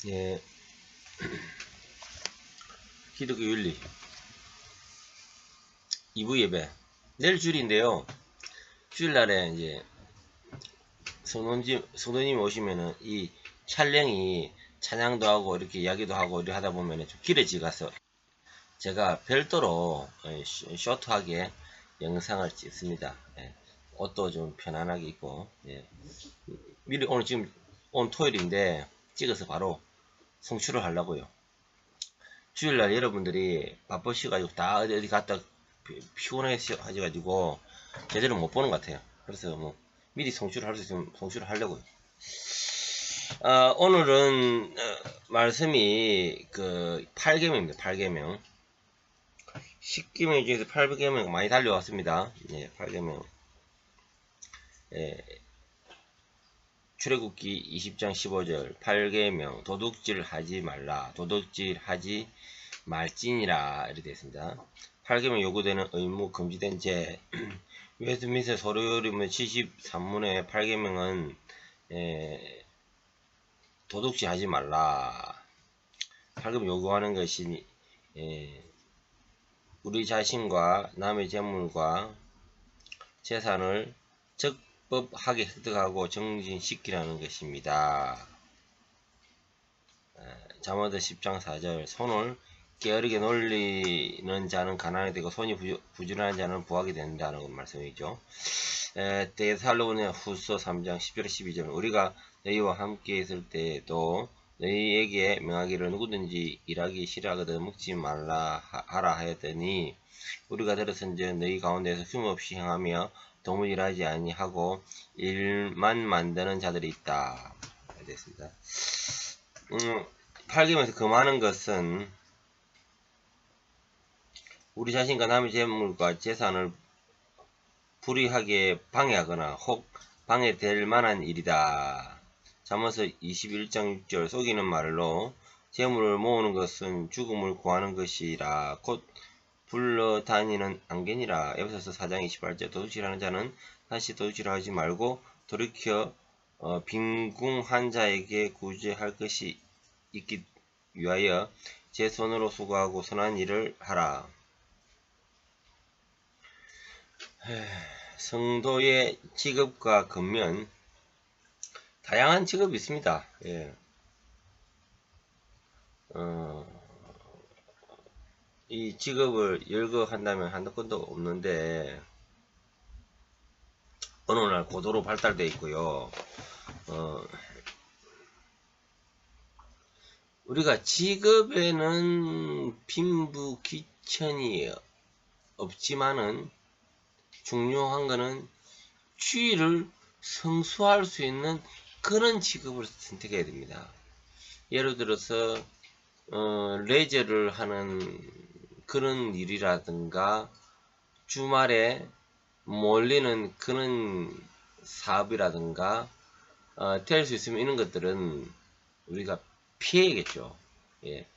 예, 기독교 윤리 2부 예배. 내일 주일인데요. 주일날에 이제 성도님 오시면은 이 촬영이 찬양도 하고 이렇게 이야기도 하고 이렇게 하다 보면은 좀 길어지가서 제가 별도로 쇼트하게 영상을 찍습니다. 예, 옷도 좀 편안하게 입고, 예. 미리 오늘 지금 오늘 토요일인데 찍어서 바로 송출을 하려고요. 주일날 여러분들이 바쁘셔가지고 다 어디 갔다 피곤해 하셔가지고 제대로 못 보는 것 같아요. 그래서 뭐 미리 송출을 할 수 있으면 송출을 하려고요. 오늘은 말씀이 그 8계명입니다. 8계명. 10계명 중에서 8계명 많이 달려왔습니다. 예, 8계명. 예, 출애굽기 20장 15절 8계명 도둑질 하지 말라. 도둑질 하지 말지니라 이렇게 되어 있습니다. 8계명 요구되는 의무 금지된 죄. 웨스트민스터 서류림은 73문의 8계명은 도둑질 하지 말라. 8계명 요구하는 것이 우리 자신과 남의 재물과 재산을 적법하게 획득하고 정진시키라는 것입니다. 잠언 10장 4절 손을 게으르게 놀리는 자는 가난하게 되고 손이 부지런한 자는 부하게 된다는 말씀이죠. 데살로니가 후서 3장 10절 12절 우리가 너희와 함께 있을 때에도 너희에게 명하기를 누구든지 일하기 싫어하거든 먹지 말라 하라 하였더니 우리가 들었은즉 너희 가운데서 흉없이 행하며 도무지 일하지 아니하고 일만 만드는 자들이 있다. 됐습니다. 8계명에서 금하는 것은 우리 자신과 남의 재물과 재산을 불이하게 방해하거나 혹 방해될 만한 일이다. 잠언서 21장 6절 속이는 말로 재물을 모으는 것은 죽음을 구하는 것이라 곧 불러다니는 안개니라. 에베소서 4장 28절 도둑질하는 자는 다시 도둑질하지 말고 돌이켜 빈궁한 자에게 구제할 것이 있기 위하여 제 손으로 수고하고 선한 일을 하라. 성도의 직업과 근면 다양한 직업이 있습니다. 예. 이 직업을 열거한다면 한도 끝도 없는데 어느 날 고도로 발달되어 있고요. 우리가 직업에는 빈부귀천이 없지만은 중요한 것은 주의를 성수할 수 있는 그런 직업을 선택해야 됩니다. 예를 들어서 레저를 하는 그런 일이라든가 주말에 몰리는 그런 사업이라든가 될 수 있으면 이런 것들은 우리가 피해야겠죠. 예.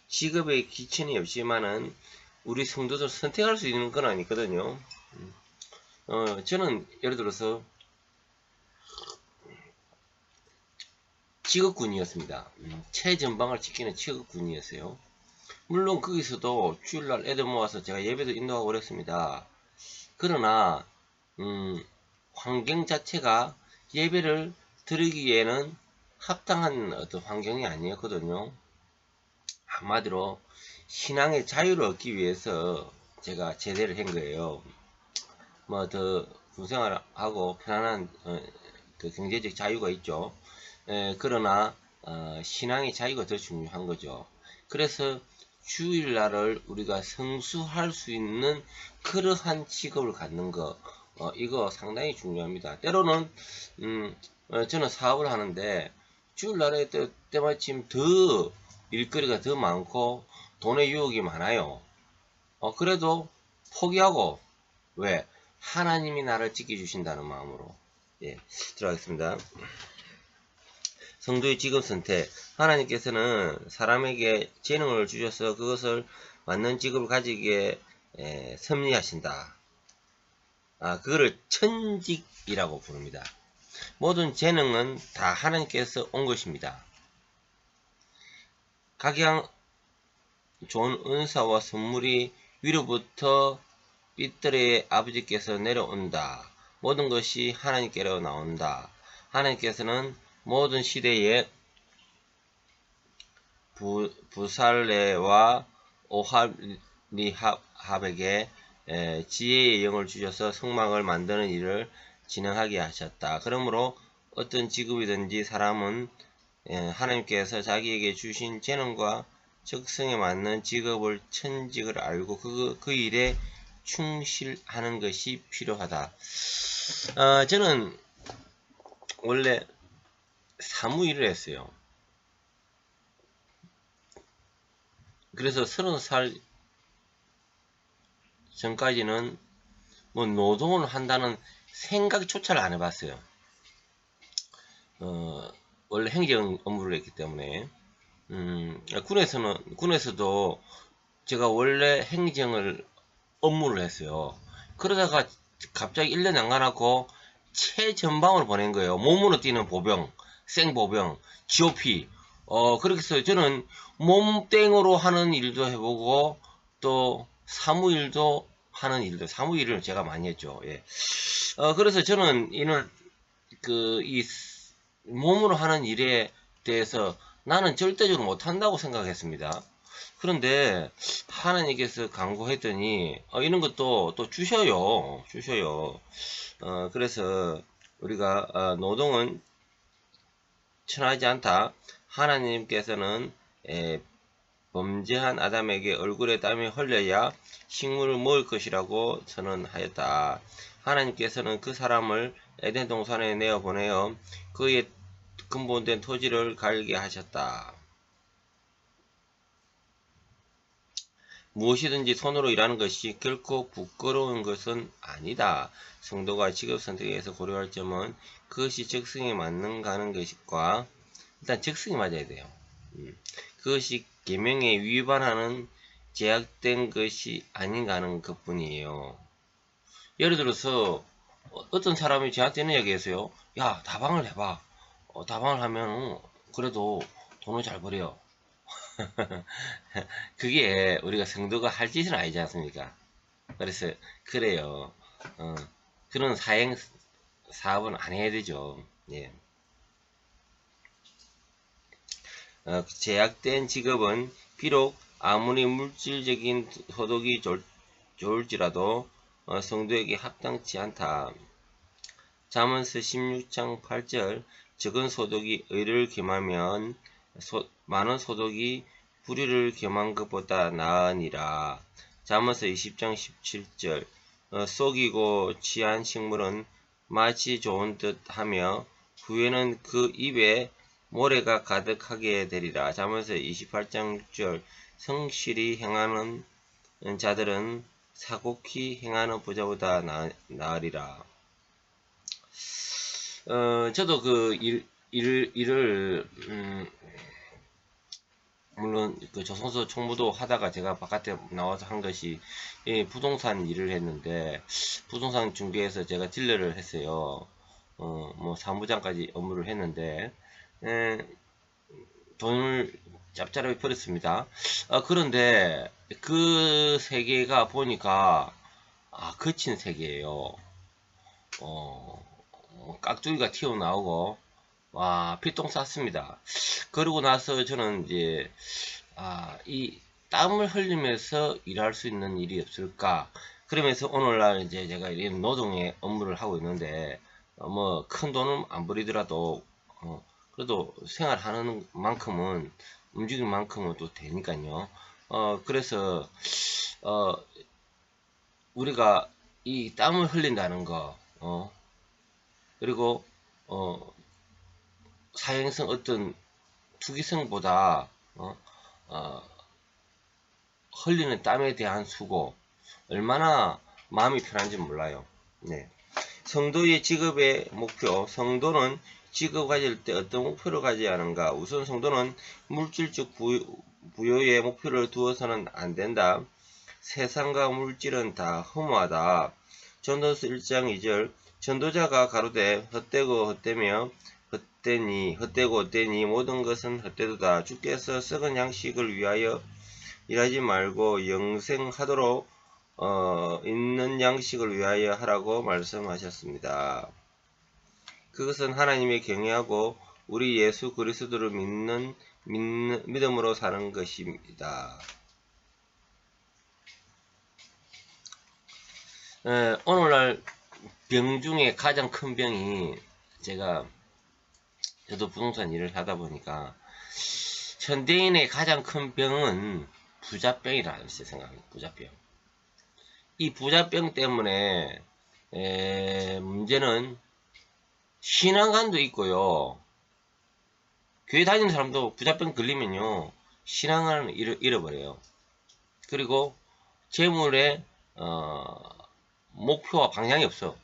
직업에 기천이 없지만은 우리 성도들 선택할 수 있는 건 아니거든요. 저는 예를 들어서 직업군이었습니다. 최전방을 지키는 직업군이었어요. 물론 거기서도 주일날 애들 모아서 제가 예배도 인도하고 그랬습니다. 그러나 환경 자체가 예배를 드리기에는 합당한 어떤 환경이 아니었거든요. 한마디로 신앙의 자유를 얻기 위해서 제가 제대를 한 거예요. 뭐 더 군생활하고 편안한 그 경제적 자유가 있죠. 그러나 신앙의 자유가 더 중요한 거죠. 그래서 주일날을 우리가 성수할 수 있는 그러한 직업을 갖는 거 이거 상당히 중요합니다. 때로는 저는 사업을 하는데 주일날에 때마침 더 일거리가 더 많고 돈의 유혹이 많아요. 그래도 포기하고 왜? 하나님이 나를 지켜주신다는 마음으로 들어가겠습니다. 성도의 직업 선택. 하나님께서는 사람에게 재능을 주셔서 그것을 맞는 직업을 가지게 섭리하신다. 그거를 천직이라고 부릅니다. 모든 재능은 다 하나님께서 온 것입니다. 각양 좋은 은사와 선물이 위로부터 삐뚤의 아버지께서 내려온다. 모든 것이 하나님께로 나온다. 하나님께서는 모든 시대에 부살레와 오할리합에게 지혜의 영을 주셔서 성막을 만드는 일을 진행하게 하셨다. 그러므로 어떤 직업이든지 사람은 하나님께서 자기에게 주신 재능과 적성에 맞는 직업을 천직을 알고 그 일에 충실하는 것이 필요하다. 저는 원래 사무 일을 했어요. 그래서 30살 전까지는 뭐 노동을 한다는 생각조차를 안 해봤어요. 원래 행정 업무를 했기 때문에 군에서도 제가 원래 행정을 업무를 했어요. 그러다가 갑자기 1년 안 가놓고 최전방으로 보낸 거예요. 몸으로 뛰는 보병, 생보병, GOP. 그렇게 해서 저는 몸땡으로 하는 일도 해보고 또 사무일도 하는 일도, 사무일을 제가 많이 했죠. 예. 그래서 저는 이 몸으로 하는 일에 대해서 나는 절대적으로 못한다고 생각했습니다. 그런데 하나님께서 강구했더니 이런 것도 또 주셔요. 그래서 우리가 노동은 천하지 않다. 하나님께서는 범죄한 아담에게 얼굴에 땀이 흘려야 식물을 먹을 것이라고 선언하였다. 하나님께서는 그 사람을 에덴 동산에 내어 보내어 그의 근본된 토지를 갈게 하셨다. 무엇이든지 손으로 일하는 것이 결코 부끄러운 것은 아니다. 성도가 직업 선택에서 고려할 점은 그것이 적성에 맞는가 하는 것과 일단 적성이 맞아야 돼요. 그것이 계명에 위반하는 제약된 것이 아닌가 하는 것뿐이에요. 예를 들어서 어떤 사람이 저한테는 얘기했어요. 야, 다방을 해봐. 다방을 하면 그래도 돈을 잘 벌어요. 그게 우리가 성도가 할 짓은 아니지 않습니까? 그래서 그래요. 그런 사행 사업은 안 해야 되죠. 예. 제약된 직업은 비록 아무리 물질적인 소득이 좋을지라도 성도에게 합당치 않다. 잠언서 16장 8절 적은 소득이 의를 겸하면 많은 소득이 불의를 겸한 것보다 나으니라. 잠언서 20장 17절 속이고 취한 식물은 맛이 좋은 듯 하며 후에는 그 입에 모래가 가득하게 되리라. 잠언서 28장 6절 성실히 행하는 자들은 사곡히 행하는 부자보다 나으리라. 저도 그 일을 물론 그 조선소 총무도 하다가 제가 바깥에 나와서 한 것이 부동산 일을 했는데 부동산 중개에서 제가 딜러를 했어요. 뭐 사무장까지 업무를 했는데 돈을 짭짤하게 벌었습니다. 그런데 그 세계가 보니까 거친 세계예요. 깍두기가 튀어나오고 와 피똥 쌌습니다. 그러고 나서 저는 이제 이 땀을 흘리면서 일할 수 있는 일이 없을까 그러면서 오늘날 이제 제가 이런 노동의 업무를 하고 있는데 뭐 큰 돈은 안 벌이더라도 그래도 생활하는 만큼은 움직일 만큼은 또 되니까요. 그래서 우리가 이 땀을 흘린다는 거 그리고 사행성 어떤 투기성보다 흘리는 땀에 대한 수고 얼마나 마음이 편한지 몰라요. 네. 성도의 직업의 목표 성도는 직업 가질 때 어떤 목표를 가져야 하는가. 우선 성도는 물질적 부여의 목표를 두어서는 안 된다. 세상과 물질은 다 허무하다. 전도서 1장 2절 전도자가 가로되 헛되고 헛되며 헛되니 모든 것은 헛되도다. 주께서 썩은 양식을 위하여 일하지 말고 영생하도록 있는 양식을 위하여 하라고 말씀하셨습니다. 그것은 하나님의 경외하고 우리 예수 그리스도를 믿음으로 사는 것입니다. 오늘날 병 중에 가장 큰 병이, 저도 부동산 일을 하다 보니까 현대인의 가장 큰 병은 부자병이라는 생각합니다. 부자병. 이 부자병 때문에 문제는 신앙관도 있고요. 교회 다니는 사람도 부자병 걸리면요, 신앙을 잃어버려요. 그리고 재물의 목표와 방향이 없어.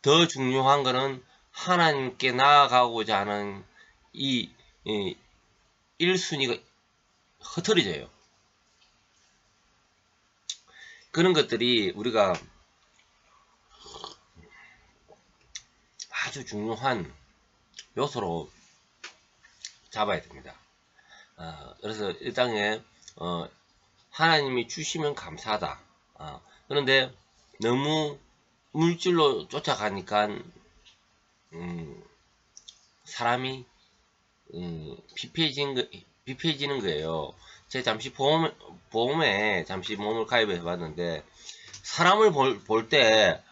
더 중요한 거는 하나님께 나아가고자 하는 이 1순위가 흐트러져요. 그런 것들이 우리가 아주 중요한 요소로 잡아야 됩니다. 그래서 이 땅에 하나님이 주시면 감사하다. 그런데 너무 물질로 쫓아가니까 사람이 비폐해지는 거예요. 제가 잠시 보험에 잠시 몸을 가입해 봤는데, 사람을 볼 때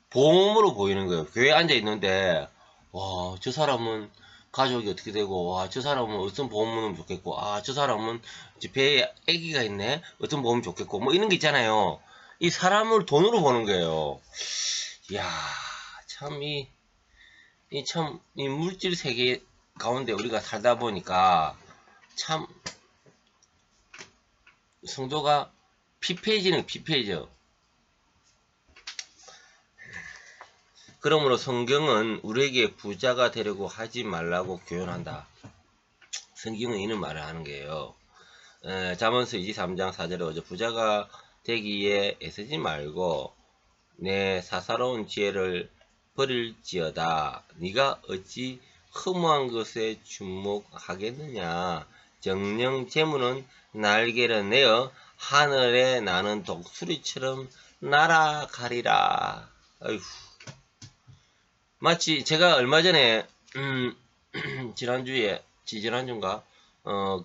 보험으로 보이는 거예요. 교회에 앉아 있는데, 와, 저 사람은 가족이 어떻게 되고, 와, 저 사람은 어떤 보험은 좋겠고, 저 사람은 배에 아기가 있네, 어떤 보험이 좋겠고, 뭐 이런 게 있잖아요. 이 사람을 돈으로 보는 거예요. 이야, 참 이 물질 세계 가운데 우리가 살다 보니까 참 성도가 피폐해져. 그러므로 성경은 우리에게 부자가 되려고 하지 말라고 교훈한다. 성경은 이런 말을 하는 거예요. 잠언서 23장 4절에 부자가 되기에 애쓰지 말고 내 사사로운 지혜를 버릴지어다. 네가 어찌 허무한 것에 주목하겠느냐. 정령 재물은 날개를 내어 하늘에 나는 독수리처럼 날아가리라. 어휴. 마치 제가 얼마 전에 지지난주인가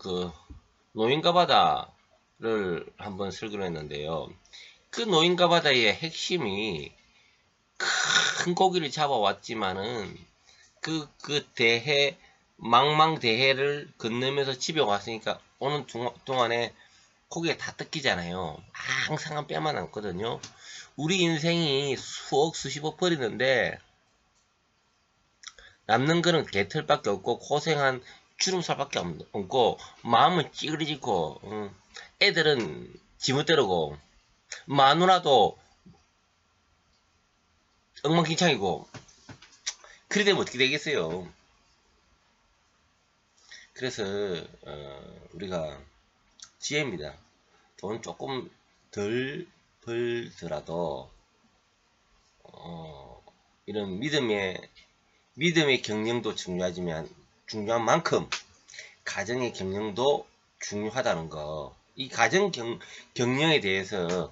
그 노인가바다를 한번 설교를 했는데요. 그 노인가바다의 핵심이 큰 고기를 잡아왔지만은 그 망망대해를 건너면서 집에 왔으니까 오는 동안에 고기가 다 뜯기잖아요. 항상 뼈만 남거든요. 우리 인생이 수억 수십억 버리는데 남는 거는 개털밖에 없고 고생한 주름살밖에 없고 마음은 찌그러지고 애들은 지멋대로고 마누라도 엉망진창이고, 그래 되면 어떻게 되겠어요. 그래서 우리가 지혜입니다. 돈 조금 덜 벌더라도 이런 믿음의 경영도 중요한 만큼 가정의 경영도 중요하다는 거. 이 가정 경영에 대해서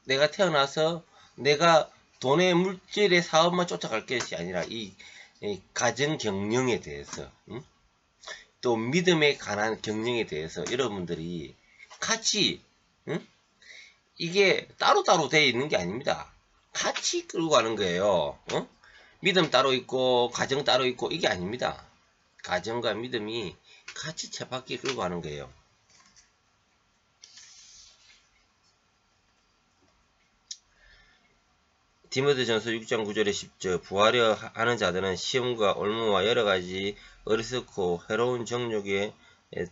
내가 태어나서 내가 돈의 물질의 사업만 쫓아갈 것이 아니라 이 가정 경영에 대해서, 또 믿음에 관한 경영에 대해서 여러분들이 같이, 이게 따로따로 되어 있는 게 아닙니다. 같이 끌고 가는 거예요. 믿음 따로 있고 가정 따로 있고 이게 아닙니다. 가정과 믿음이 같이 쳇바퀴 끌고 가는 거예요. 디모데전서 6장 9절에 10절 부하려 하는 자들은 시험과 올무와 여러가지 어리석고 해로운 정욕에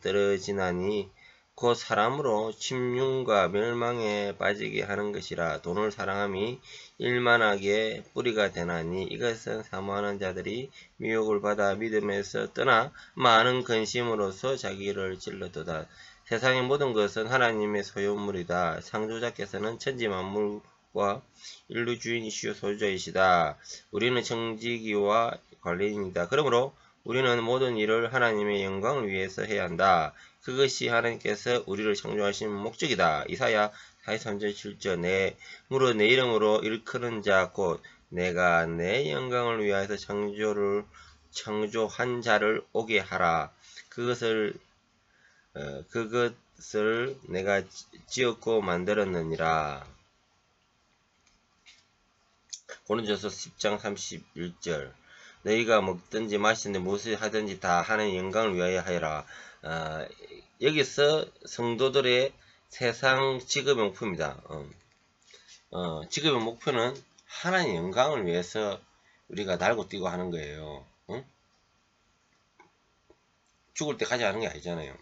떨어지나니 곧 사람으로 침륜과 멸망에 빠지게 하는 것이라. 돈을 사랑함이 일만하게 뿌리가 되나니 이것은 사모하는 자들이 미혹을 받아 믿음에서 떠나 많은 근심으로서 자기를 찔러도다. 세상의 모든 것은 하나님의 소유물이다. 창조자께서는 천지만물 과 인류 주인이시요 소유자이시다. 우리는 청지기와 관리인이다. 그러므로 우리는 모든 일을 하나님의 영광을 위해서 해야 한다. 그것이 하나님께서 우리를 창조하신 목적이다. 이사야 43절 7절 무릇 내 이름으로 일컫는 자 곧 내가 내 영광을 위하여서 창조한 자를 오게 하라. 그것을 내가 지었고 만들었느니라. 고린도서 10장 31절 너희가 먹든지 마시든지 무엇을 하든지 다 하나님의 영광을 위하여 하여라. 여기서 성도들의 세상 직업의 목표입니다. 직업의 목표는 하나님의 영광을 위해서 우리가 날고 뛰고 하는 거예요. 죽을 때까지 하는 게 아니잖아요.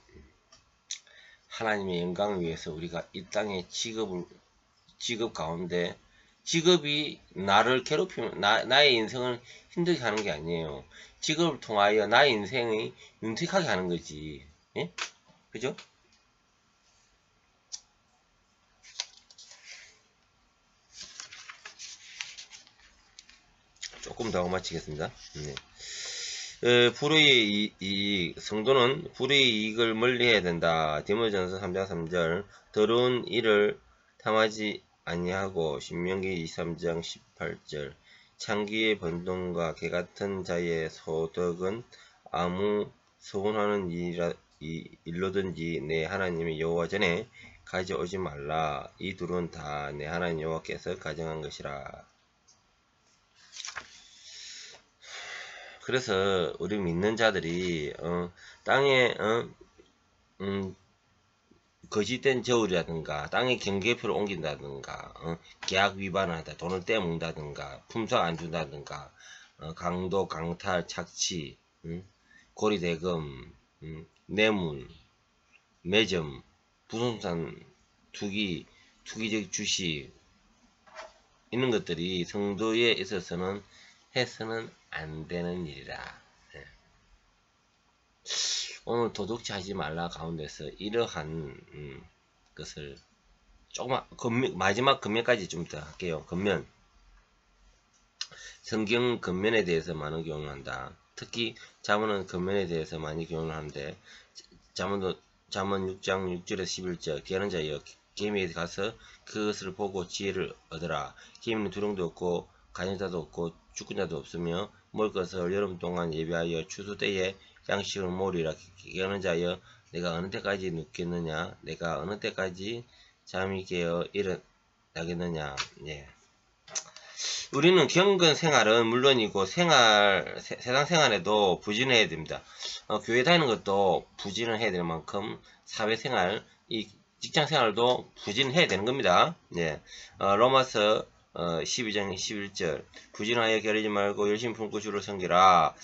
하나님의 영광을 위해서 우리가 이 땅의 직업 가운데 직업이 나를 괴롭히면 나의 인생을 힘들게 하는 게 아니에요. 직업을 통하여 나의 인생이 윤택하게 하는 거지. 예? 그죠? 조금 더 마치겠습니다. 네. 불의 이익, 성도는 불의 이익을 멀리해야 된다. 디모데전서 3장 3절 더러운 일을 탐하지 아니하고 신명기 23장 18절 창기의 번동과 개같은 자의 소득은 아무 서운하는 일로든지 내 하나님의 여호와 전에 가져오지 말라. 이 둘은 다 내 하나님 여호와께서 가정한 것이라. 그래서 우리 믿는 자들이 땅에 거짓된 저울이라든가 땅에 경계표를 옮긴다든가 계약 위반을 하다 돈을 떼먹는다든가 품삯 안 준다든가 강도 강탈 착취 고리대금 뇌물 매점 부동산 투기적 주식 이런 것들이 성도에 있어서는 해서는 안 되는 일이라. 오늘 도둑질 하지 말라 가운데서 이러한 것을 조금만 마지막 근면까지 좀 더 할게요. 근면 성경 근면에 대해서 많은 교훈을 한다. 특히 잠언은 근면에 대해서 많이 교훈을 하는데 잠언 6장 6절에서 11절 게으른 자여 개미에 가서 그것을 보고 지혜를 얻으라. 개미는 두령도 없고 간여자도 없고 주권자도 없으며 먹을 것을 여름 동안 예비하여 추수 때에 양식을 모으리라. 게으른 자여 내가 어느 때까지 눕겠느냐 내가 어느 때까지 잠이 깨어 일어나겠느냐. 예. 우리는 경건 생활은 물론이고 세상 생활에도 부진해야 됩니다. 교회 다니는 것도 부진을 해야 될 만큼 사회생활, 이 직장생활도 부진해야 되는 겁니다. 예. 로마서 12장 11절 부진하여 게으르지 말고 열심히 품고 주를 섬기라.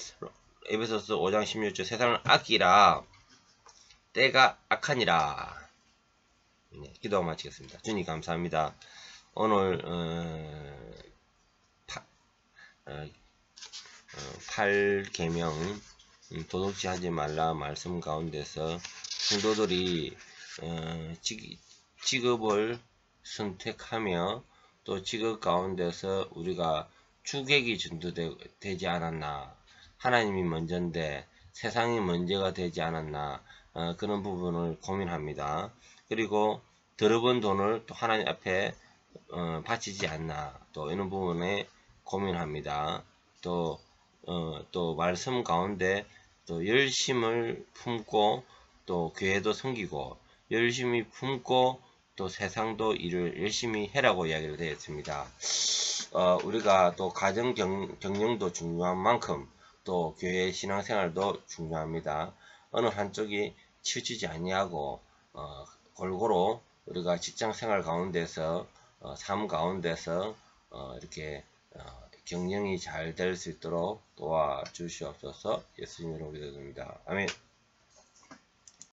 에베소서 5장 16절 세상을 아끼라. 때가 악하니라. 네, 기도하고 마치겠습니다. 주님 감사합니다. 오늘 8계명 도둑질 하지 말라 말씀 가운데서 성도들이 직업을 선택하며 또 직업 가운데서 우리가 주객이 전도되지 않았나, 하나님이 먼저인데 세상이 먼저가 되지 않았나, 그런 부분을 고민합니다. 그리고 들어본 돈을 또 하나님 앞에 바치지 않나, 또 이런 부분에 고민합니다. 또 말씀 가운데 또 열심을 품고 또 교회도 섬기고 열심히 품고 또 세상도 일을 열심히 해라고 이야기를 되었습니다. 우리가 또 가정 경영도 중요한 만큼 또 교회 신앙생활도 중요합니다. 어느 한쪽이 치우치지 아니하고 골고루 우리가 직장생활 가운데서 삶 가운데서 이렇게 경영이 잘 될 수 있도록 도와주시옵소서. 예수님으로 기도드립니다. 아멘.